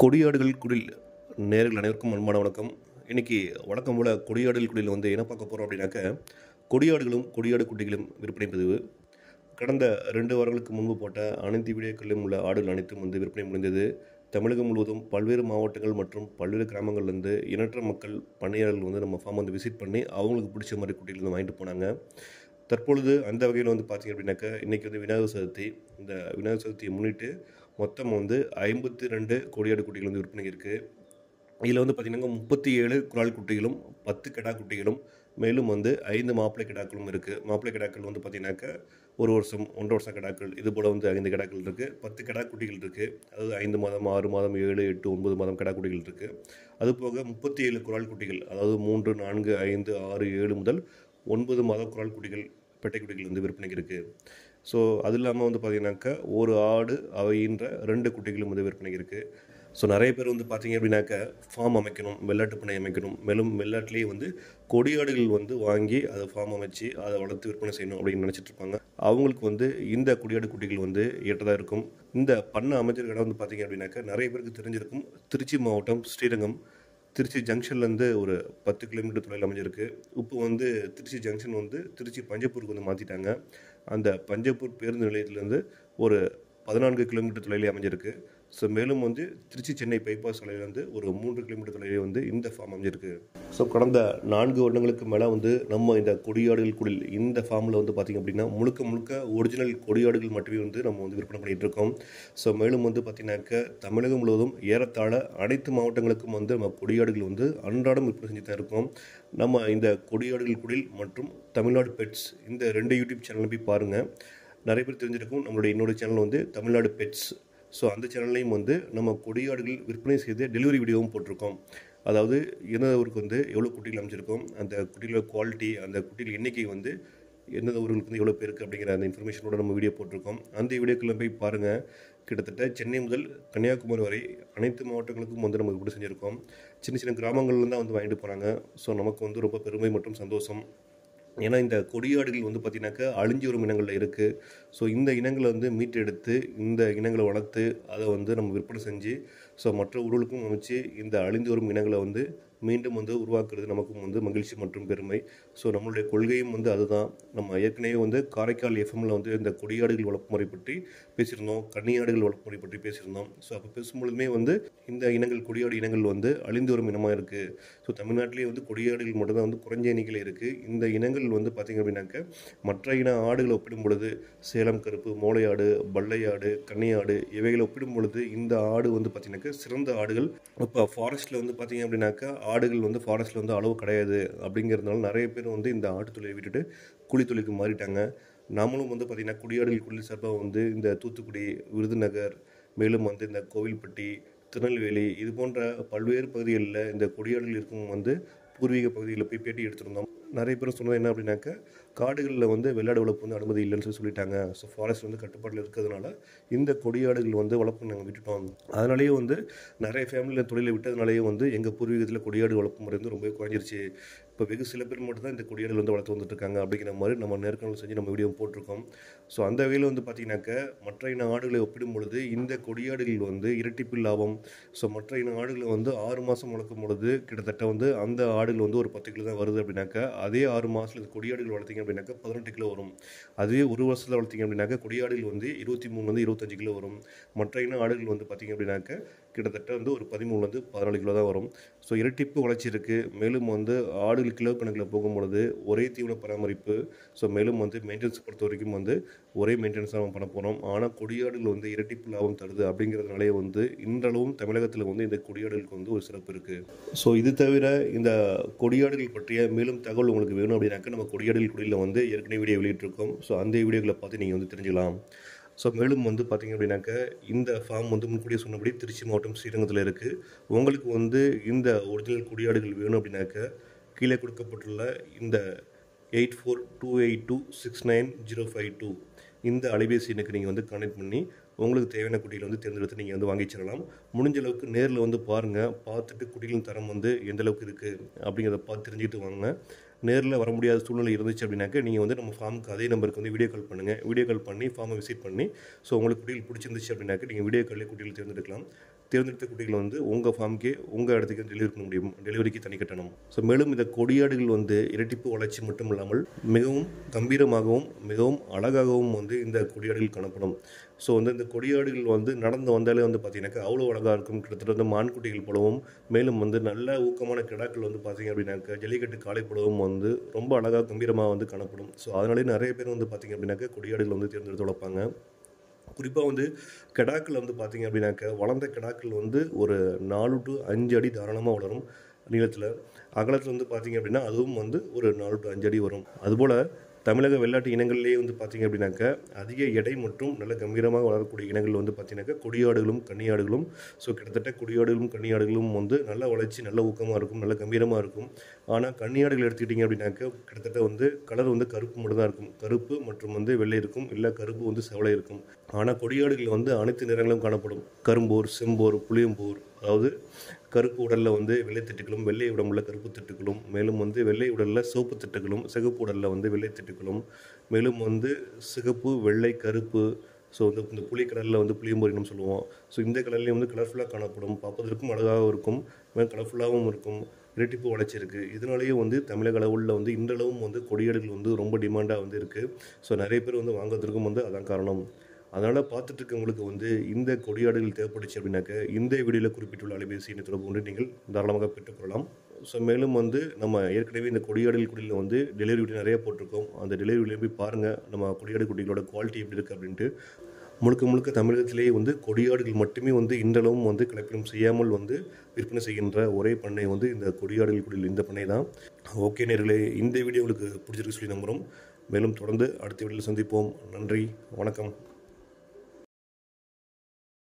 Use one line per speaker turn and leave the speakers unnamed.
கொடியாடுகள் குடில் நேயர்கள் அனைவருக்கும் அன்பான வணக்கம். இன்றைக்கி வழக்கம் போல் கொடியாடுகள் குடியில் என்ன பார்க்க போகிறோம் அப்படின்னாக்க, கொடியாடுகளும் கொடியாடு குட்டிகளும் விற்பனை பதிவு. கடந்த 2 வாரங்களுக்கு முன்பு போட்ட அனைத்து வீடியோக்களிலும் உள்ள ஆடுகள் அனைத்தும் விற்பனை முடிந்தது. தமிழகம் முழுவதும் பல்வேறு மாவட்டங்கள் மற்றும் பல்வேறு கிராமங்கள்லேருந்து எண்ணற்ற மக்கள் பண்ணையாளர்கள் நம்ம ஃபார்ம் விசிட் பண்ணி அவங்களுக்கு பிடிச்ச மாதிரி குட்டிகள் வாங்கிட்டு போனாங்க. தற்பொழுது அந்த வகையில் பார்த்திங்க அப்படின்னாக்க, இன்றைக்கி விநாயகர் சதுர்த்தி. இந்த விநாயகர் சதுர்த்தியை முன்னிட்டு மொத்தம் 52 கொடியாடு குட்டிகள் விற்பனைக்கு இருக்குது. இதில் பார்த்திங்கன்னா 37 குரால் குட்டிகளும் 10 கிடா குட்டிகளும் மேலும் 5 மாப்பிள்ளை கிடாக்களும் இருக்குது. மாப்பிள்ளை கிடாக்கள் பார்த்திங்கனாக்க 1 வருஷம் 1.5 வருஷம் கிடாக்கள், இது போல் 5 கிடாக்கள் இருக்குது. 10 கிடா குட்டிகள் இருக்குது. அதாவது 5 மாதம் 6 மாதம் 7 8 9 மாதம் கிடா குட்டிகள் இருக்குது. அதுபோக 37 குரால் குட்டிகள், அதாவது 3 4 5 6 7 முதல் 9 மாதம் குரால் குட்டிகள் பெட்டை குட்டிகள் விற்பனைக்கு இருக்குது. ஸோ அது இல்லாமல் பார்த்திங்கனாக்கா ஒரு ஆடு அவையின்ற 2 குட்டிகளும் விற்பனைக்கு இருக்குது. ஸோ நிறைய பேர் பார்த்திங்க அப்படின்னாக்க ஃபார்ம் அமைக்கணும், வெள்ளாட்டு பண்ணை அமைக்கணும், மேலும் வெள்ளாட்டிலேயே கொடியாடுகள் வாங்கி அதை ஃபார்ம் அமைச்சு அதை வளர்த்து விற்பனை செய்யணும் அப்படின்னு நினச்சிட்டு இருப்பாங்க. அவங்களுக்கு இந்த கொடியாடு குட்டிகள் ஏற்றதாக இருக்கும். இந்த பண்ணை அமைச்சர் இடம் பார்த்திங்க அப்படின்னாக்க நிறைய பேருக்கு தெரிஞ்சிருக்கும். திருச்சி மாவட்டம் ஸ்ரீரங்கம், திருச்சி ஜங்ஷன்லேருந்து ஒரு 10 கிலோமீட்டர் தொலைவில் அமைஞ்சிருக்கு. இப்போ திருச்சி ஜங்ஷன் திருச்சி பஞ்சப்பூருக்கு மாற்றிட்டாங்க. அந்த பஞ்சப்பூர் பேருந்து நிலையத்திலேருந்து ஒரு 14 கிலோமீட்டர் தொலைவில் அமைஞ்சிருக்கு. ஸோ மேலும் திருச்சி சென்னை பைபாஸ் சாலையிலேருந்து ஒரு 3 கிலோமீட்டர் தொலைவில் இந்த ஃபார்ம் அமைஞ்சிருக்கு. ஸோ கடந்த 4 வருடங்களுக்கு மேலே நம்ம இந்த கொடியாடுகள் குடில் இந்த ஃபார்மில் பார்த்திங்க அப்படின்னா முழுக்க முழுக்க ஒரிஜினல் கொடியாடுகள் மட்டுமே நம்ம விற்பனை பண்ணிகிட்டு இருக்கோம். ஸோ மேலும் பார்த்திங்கனாக்க தமிழகம் முழுவதும் ஏறத்தாழ அனைத்து மாவட்டங்களுக்கும் நம்ம கொடியாடுகள் அன்றாடம் விற்பனை செஞ்சு தான் இருக்கோம். நம்ம இந்த கொடியாடுகள் குடில் மற்றும் தமிழ்நாடு பெட்ஸ் இந்த 2 யூடியூப் சேனலை போய் பாருங்கள். நிறைய பேர் தெரிஞ்சிருக்கும். நம்மளுடைய இன்னொரு சேனல் தமிழ்நாடு பெட்ஸ். ஸோ அந்த சேனல்லையும் நம்ம கொடியாடுகள் விற்பனை செய்து டெலிவரி வீடியோவும் போட்டிருக்கோம். அதாவது எந்த ஊருக்கு எவ்வளோ குட்டிகள் அமைச்சிருக்கோம், அந்த குட்டிகளோட குவாலிட்டி, அந்த குட்டிகள் எண்ணிக்கை எந்தெந்த ஊர்களுக்கு எவ்வளோ பேருக்கு அப்படிங்கிற அந்த இன்ஃபர்மேஷனோட நம்ம வீடியோ போட்டிருக்கோம். அந்த வீடியோக்கெல்லாம் போய் பாருங்கள். கிட்டத்தட்ட சென்னை முதல் கன்னியாகுமரி வரை அனைத்து மாவட்டங்களுக்கும் நம்ம இப்படி செஞ்சுருக்கோம். சின்ன சின்ன கிராமங்கள்ல தான் வாங்கிட்டு போகிறாங்க. ஸோ நமக்கு ரொம்ப பெருமை மற்றும் சந்தோஷம். ஏன்னா இந்த கொடியாடுகள் பார்த்திங்கனாக்கா அழிஞ்சி வரும் இனங்களில் இருக்குது. ஸோ இந்த இனங்களை மீட்டெடுத்து இந்த இனங்களை வளர்த்து அதை நம்ம விற்பனை செஞ்சு ஸோ மற்ற ஊர்களுக்கும் அமைச்சு இந்த அழிந்து வரும் இனங்களை மீண்டும் உருவாக்குறது நமக்கும் மகிழ்ச்சி மற்றும் பெருமை. ஸோ நம்மளுடைய கொள்கையும் அதுதான். நம்ம ஏற்கனவே காரைக்கால் எஃப்எம்மில் இந்த கொடியாடுகள் வளர்ப்பு முறை பற்றி பேசியிருந்தோம், கன்னியாடுகள் வளர்ப்பு முறை பற்றி பேசியிருந்தோம். ஸோ அப்போ பேசும்பொழுதுமே இந்த இனங்கள் கொடியாடு இனங்கள் அழிந்து வரும் இனமாக இருக்குது. ஸோ தமிழ்நாட்டிலேயே கொடியாடுகள் மட்டும்தான் குறைஞ்ச எண்ணிக்கையில் இருக்குது. இந்த இனங்கள் பார்த்திங்க அப்படின்னாக்க மற்ற இன ஆடுகளை ஒப்பிடும் பொழுது சேலம் கருப்பு, மோளையாடு, பல்லையாடு, கன்னியாடு இவைகளை ஒப்பிடும் பொழுது இந்த ஆடு பார்த்திங்கனாக்கா சிறந்த ஆடுகள். இப்போ ஃபாரஸ்ட்டில் பார்த்திங்க அப்படின்னாக்கா ஆடுகள் ஃபாரஸ்ட்டில் அளவு கிடையாது. அப்படிங்கிறதுனால நிறைய பேர் இந்த ஆட்டு தொழிலை விட்டுட்டு கூலி தொழிலுக்கு மாறிட்டாங்க. நாமளும் பார்த்திங்கன்னா கொடியாடுகள் குடில் சார்பாக இந்த தூத்துக்குடி, விருதுநகர், மேலும் இந்த கோவில்பட்டி, திருநெல்வேலி இது போன்ற பல்வேறு பகுதிகளில் இந்த கொடியாடுகள் இருக்கும் பூர்வீக பகுதிகளில் போய் பேட்டி எடுத்திருந்தோம். நிறைய பேர் சொன்னது என்ன அப்படின்னாக்க, காடுகளில் வெள்ளாடு வளர்ப்பு அனுமதி இல்லைன்னு சொல்லிட்டாங்க. ஸோ ஃபாரஸ்ட் கட்டுப்பாட்டில் இருக்கிறதுனால இந்த கொடியாடுகள் வளர்ப்பு நாங்கள் விட்டுட்டோம். அதனாலேயே நிறைய ஃபேமிலியில் தொழிலை விட்டதுனாலேயே எங்கள் பூர்வீகத்தில் கொடியாடு வளர்ப்பு முறை ரொம்ப குறைஞ்சிருச்சு. இப்போ வெகு சில பேர் மட்டும் தான் இந்த கொடியாடுகள் வளர்த்து வந்துட்டுருக்காங்க அப்படிங்கிற மாதிரி நம்ம நேர்காணல் செஞ்சு நம்ம வீடியோ போட்டிருக்கோம். ஸோ அந்த வகையில் பார்த்திங்கனாக்க மற்ற இன ஆடுகளை ஒப்பிடும் பொழுது இந்த கொடியாடுகள் இரட்டிப்பு லாபம். ஸோ மற்ற இன ஆடுகளை 6 மாதம் வளர்க்கும் பொழுது கிட்டத்தட்ட அந்த ஆடுகள் ஒரு 10 கிலோ தான் வருது அப்படின்னாக்கா, அதே 6 மாதத்தில் கொடியாடுகள் வளர்த்திங்க அப்படின்னாக்கா 18 கிலோ வரும். அதுவே 1 வருஷத்தில் வளர்த்திங்க அப்படின்னாக்கா கொடியாடுகள் 23 25 கிலோ வரும். மற்ற இன ஆடுகள் பார்த்திங்க அப்படின்னாக்கா கிட்டத்தட்ட ஒரு 13 14 கிலோ தான் வரும். ஸோ இரட்டிப்பு வளர்ச்சி இருக்குது. மேலும் ஆடுகள் கிலோ கணக்கில் போகும்பொழுது ஒரே தீவன பராமரிப்பு. ஸோ மேலும் மெயின்டெனன்ஸ் பொறுத்த வரைக்கும் ஒரே மெயின்டெனன்ஸ் தான் பண்ண போகிறோம். ஆனால் கொடியாடுகள் இரட்டிப்பு லாபம் தருது. அப்படிங்கிறதுனாலே இன்றளவும் தமிழகத்தில் இந்த கொடியாடுகளுக்கு ஒரு சிறப்பு இருக்குது. ஸோ இது தவிர இந்த கொடியாடுகள் பற்றிய மேலும் தகவல் உங்களுக்கு வேணும் அப்படின்னாக்கா நம்ம கொடியாடுகள் குடியில் ஏற்கனவே வீடியோ வெளியிட்டிருக்கோம். ஸோ அந்த வீடியோக்களை பார்த்து நீங்கள் தெரிஞ்சுக்கலாம். ஸோ மேலும் பார்த்திங்க அப்படின்னாக்க இந்த ஃபார்ம் முன்கூடியே சொன்னபடி திருச்சி மாவட்டம் ஸ்ரீரங்கத்தில் இருக்குது. உங்களுக்கு இந்த ஒரிஜினல் கொடியாடுகள் வேணும் அப்படின்னாக்க கீழே கொடுக்கப்பட்டுள்ள இந்த 8428269052 இந்த அலைபேசி எண்ணுக்கு நீங்கள் கான்டெக்ட் பண்ணி உங்களுக்கு தேவையான குட்டிகள் தேர்ந்தெடுத்து நீங்கள் வாங்கி செல்லலாம். முடிஞ்ச அளவுக்கு நேரில் பாருங்கள். பார்த்துட்டு குட்டிகளின் தரம் எந்த அளவுக்கு இருக்குது அப்படிங்கிறத பார்த்து தெரிஞ்சுக்கிட்டு வாங்க. நேரில் வர முடியாத சூழ்நிலை இருந்துச்சு அப்படின்னாக்க நீங்கள் நம்ம ஃபார்முக்கு அதே நம்பருக்கு வீடியோ கால் பண்ணுங்கள். வீடியோ கால் பண்ணி ஃபார்மை விசிட் பண்ணி ஸோ உங்களுக்கு குட்டிகள் பிடிச்சிருந்துச்சு அப்படின்னாக்க நீங்கள் வீடியோ கால்லே குட்டிகள் தேர்ந்தெடுக்கலாம். தேர்ந்தெடுத்த குட்டிகள் வந்து உங்கள் ஃபார்முக்கே உங்கள் இடத்துக்கு டெலிவரி பண்ண முடியும். டெலிவரிக்கு தனி கட்டணம். ஸோ மேலும் இந்த கொடியாடுகள் வந்து இரட்டிப்பு வளர்ச்சி மட்டும் இல்லாமல் மிகவும் கம்பீரமாகவும் மிகவும் அழகாகவும் வந்து இந்த கொடியாடுகள் காணப்படும். ஸோ வந்து இந்த கொடியாடுகள் வந்து நடந்து வந்தாலே வந்து பார்த்தீங்கன்னாக்கா அவ்வளோ அழகாக இருக்கும். கிட்டத்தட்ட வந்து மான்குட்டிகள் போலவும் மேலும் வந்து நல்ல ஊக்கமான கிடாக்கள் வந்து பார்த்தீங்க அப்படின்னாக்கா ஜல்லிக்கட்டு காளை போலவும் வந்து ரொம்ப அழகாக கம்பீரமாக வந்து காணப்படும். ஸோ அதனாலே நிறைய பேர் வந்து பார்த்தீங்க அப்படின்னாக்கா கொடியாடுகள் வந்து தேர்ந்தெடுத்து வளர்ப்பாங்க. குறிப்பாக வந்து கிடாக்கள் வந்து பார்த்தீங்க அப்படின்னாக்கா வளர்ந்த கிடாக்கள் வந்து ஒரு 4 to 5 அடி தாராளமாக வளரும் நீளத்தில். அகலத்தில் வந்து பார்த்தீங்க அப்படின்னா அதுவும் வந்து ஒரு 4 to 5 அடி வரும். அதுபோல் தமிழக வெள்ளாட்டு இனங்கள்லேயே வந்து பார்த்தீங்க அப்படின்னாக்கா அதிக எடை மற்றும் நல்ல கம்பீரமாக வளரக்கூடிய இனங்கள் வந்து பார்த்தீங்கன்னாக்கா கொடியாடுகளும் கன்னியாடுகளும். ஸோ கிட்டத்தட்ட கொடியாடுகளும் கன்னியாடுகளும் வந்து நல்ல வளர்ச்சி நல்ல ஊக்கமாக இருக்கும், நல்ல கம்பீரமாக இருக்கும். ஆனால் கன்னியாடுகள் எடுத்துக்கிட்டிங்க அப்படின்னாக்கா கிட்டத்தட்ட வந்து கலர் வந்து கருப்பு மட்டும் தான் இருக்கும். கருப்பு மற்றும் வந்து வெள்ளை இருக்கும், இல்லை கருப்பு வந்து செவலை இருக்கும். ஆனால் கொடியாடுகள் வந்து அனைத்து நிறங்களும் காணப்படும். கரும்போர், செம்போர், புளியம்போர், அதாவது கருப்பு உடலில் வந்து வெள்ளை திட்டுகளும், வெள்ளை உடம்புல கருப்பு திட்டுகளும், மேலும் வந்து வெள்ளை உடலில் சிவப்பு திட்டுகளும், சிகப்பு உடலில் வந்து வெள்ளை திட்டுகளும், மேலும் வந்து சிகப்பு, வெள்ளை, கருப்பு. ஸோ வந்து இந்த புளி கலரில் வந்து புளியம்போரினும் சொல்லுவோம். ஸோ இந்த கலர்லேயும் வந்து கலர்ஃபுல்லாக காணப்படும். பார்ப்பதற்கும் அழகாகவும் இருக்கும், கலர்ஃபுல்லாகவும் இருக்கும். இரட்டிப்பு வளர்ச்சி இருக்குது. இதனாலேயே வந்து தமிழக அளவில் வந்து இன்றளவும் வந்து கொடியாடுகள் வந்து ரொம்ப டிமாண்டாக வந்து இருக்குது. ஸோ நிறைய பேர் வந்து வாங்குறதுக்கும் வந்து அதான் காரணம். அதனால் பார்த்துட்டு இருக்கவங்களுக்கு வந்து இந்த கொடியாடுகள் தேவைப்பட்டுச்சு அப்படின்னாக்க இந்த வீடியோவில் குறிப்பிட்டுள்ள அலைபேசி எண்ணை தொடர்பு கொண்டு நீங்கள் தாராளமாக பெற்றுக்கொள்ளலாம். ஸோ மேலும் வந்து நம்ம ஏற்கனவே இந்த கொடியாடுகள் குடியில் வந்து டெலிவரி வீடியோ நிறைய போட்டிருக்கோம். அந்த டெலிவரி வீடியோ போய் பாருங்கள், நம்ம கொடியாடு குட்டிகளோட குவாலிட்டி எப்படி இருக்குது அப்படின்ட்டு. முழுக்க முழுக்க தமிழகத்திலேயே வந்து கொடியாடுகள் மட்டுமே வந்து இன்றளவும் வந்து கலப்பினம் செய்யாமல் வந்து விற்பனை செய்கின்ற ஒரே பண்ணை வந்து இந்த கொடியாடுகள் குடியில் இந்த பண்ணை தான். ஓகே நேயர்களே, இந்த வீடியோ உங்களுக்கு பிடிச்சிருக்கு சொல்லி நம்புகிறோம். மேலும் தொடர்ந்து அடுத்த வீடியோவில் சந்திப்போம். நன்றி, வணக்கம்.